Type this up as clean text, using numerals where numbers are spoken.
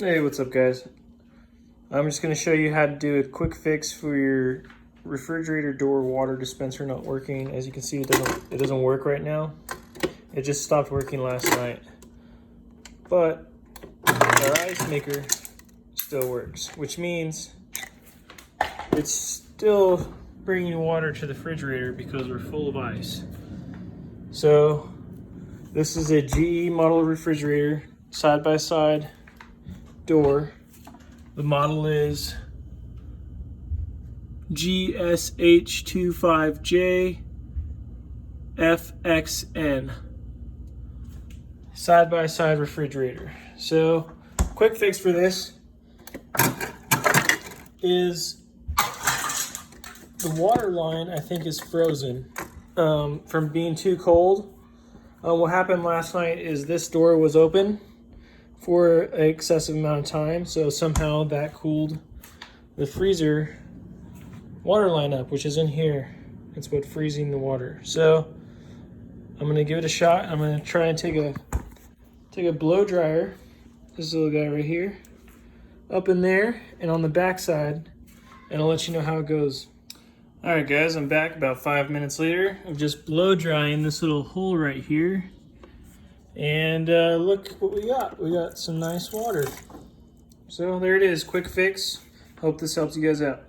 Hey, what's up guys? I'm just going to show you how to do a quick fix for your refrigerator door water dispenser not working. As you can see, it doesn't work right now. It just stopped working last night. But our ice maker still works, which means it's still bringing water to the refrigerator because we're full of ice. So this is a GE model refrigerator, side-by-side door. The model is GSH25JFXN. Side-by-side refrigerator. So, quick fix for this is the water line, I think, is frozen from being too cold. What happened last night is this door was open for an excessive amount of time, so somehow that cooled the freezer water line up, which is in here. It's what freezing the water. So I'm gonna give it a shot. I'm gonna try and take a blow dryer, this little guy right here, up in there and on the back side, and I'll let you know how it goes. All right guys, I'm back about 5 minutes later. I'm just blow drying this little hole right here. And look what we got. We got some nice water. So there it is, quick fix. Hope this helps you guys out.